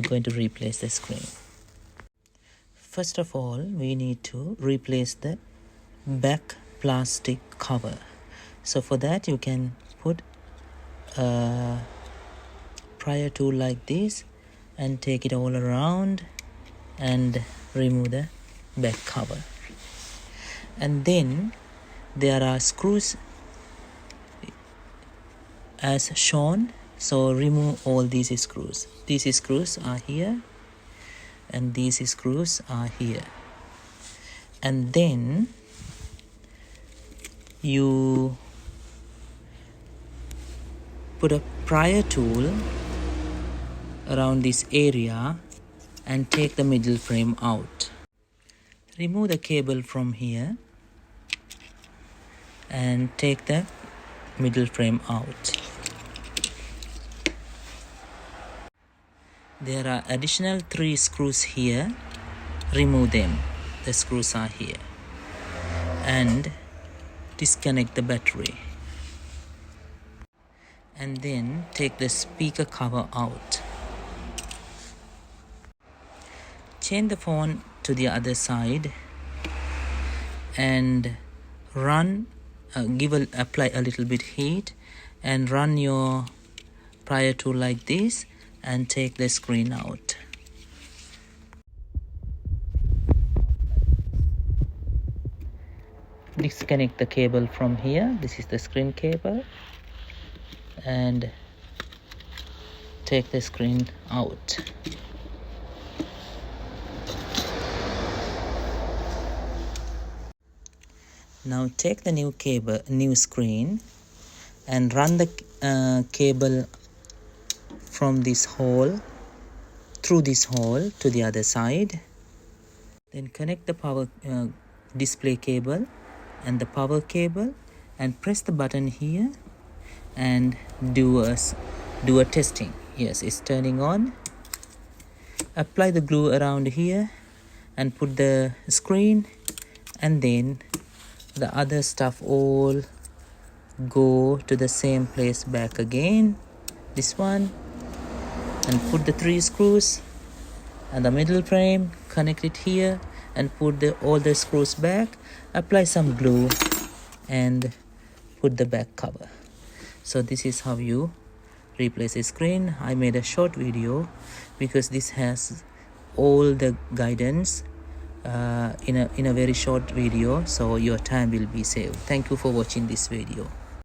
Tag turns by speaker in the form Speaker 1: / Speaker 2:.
Speaker 1: We're going to replace the screen. First of all, we need to replace the back plastic cover. So for that, you can put a prior tool like this and take it all around and remove the back cover. And then there are screws as shown, so remove all these screws. These screws are here and these screws are here, and then you put a prior tool around this area and take the middle frame out. Remove the cable from here and take the middle frame out. There are additional 3 screws here. Remove them. The screws are here. And disconnect the battery. And then take the speaker cover out. Change the phone to the other side and run, apply a little bit heat and run your prior tool like this and take the screen out. Disconnect the cable from here. This is the screen cable, and take the screen out. Now take the new screen and run the cable from this hole, through this hole to the other side. Then connect the power display cable and the power cable and press the button here and do a testing. Yes, it's turning on. Apply the glue around here and put the screen, and then the other stuff all go to the same place back again. This one, and put the 3 screws and the middle frame, connect it here and put all the screws back. Apply some glue and put the back cover. So this is how you replace a screen. I made a short video because this has all the guidance in a very short video, so your time will be saved. Thank you for watching this video.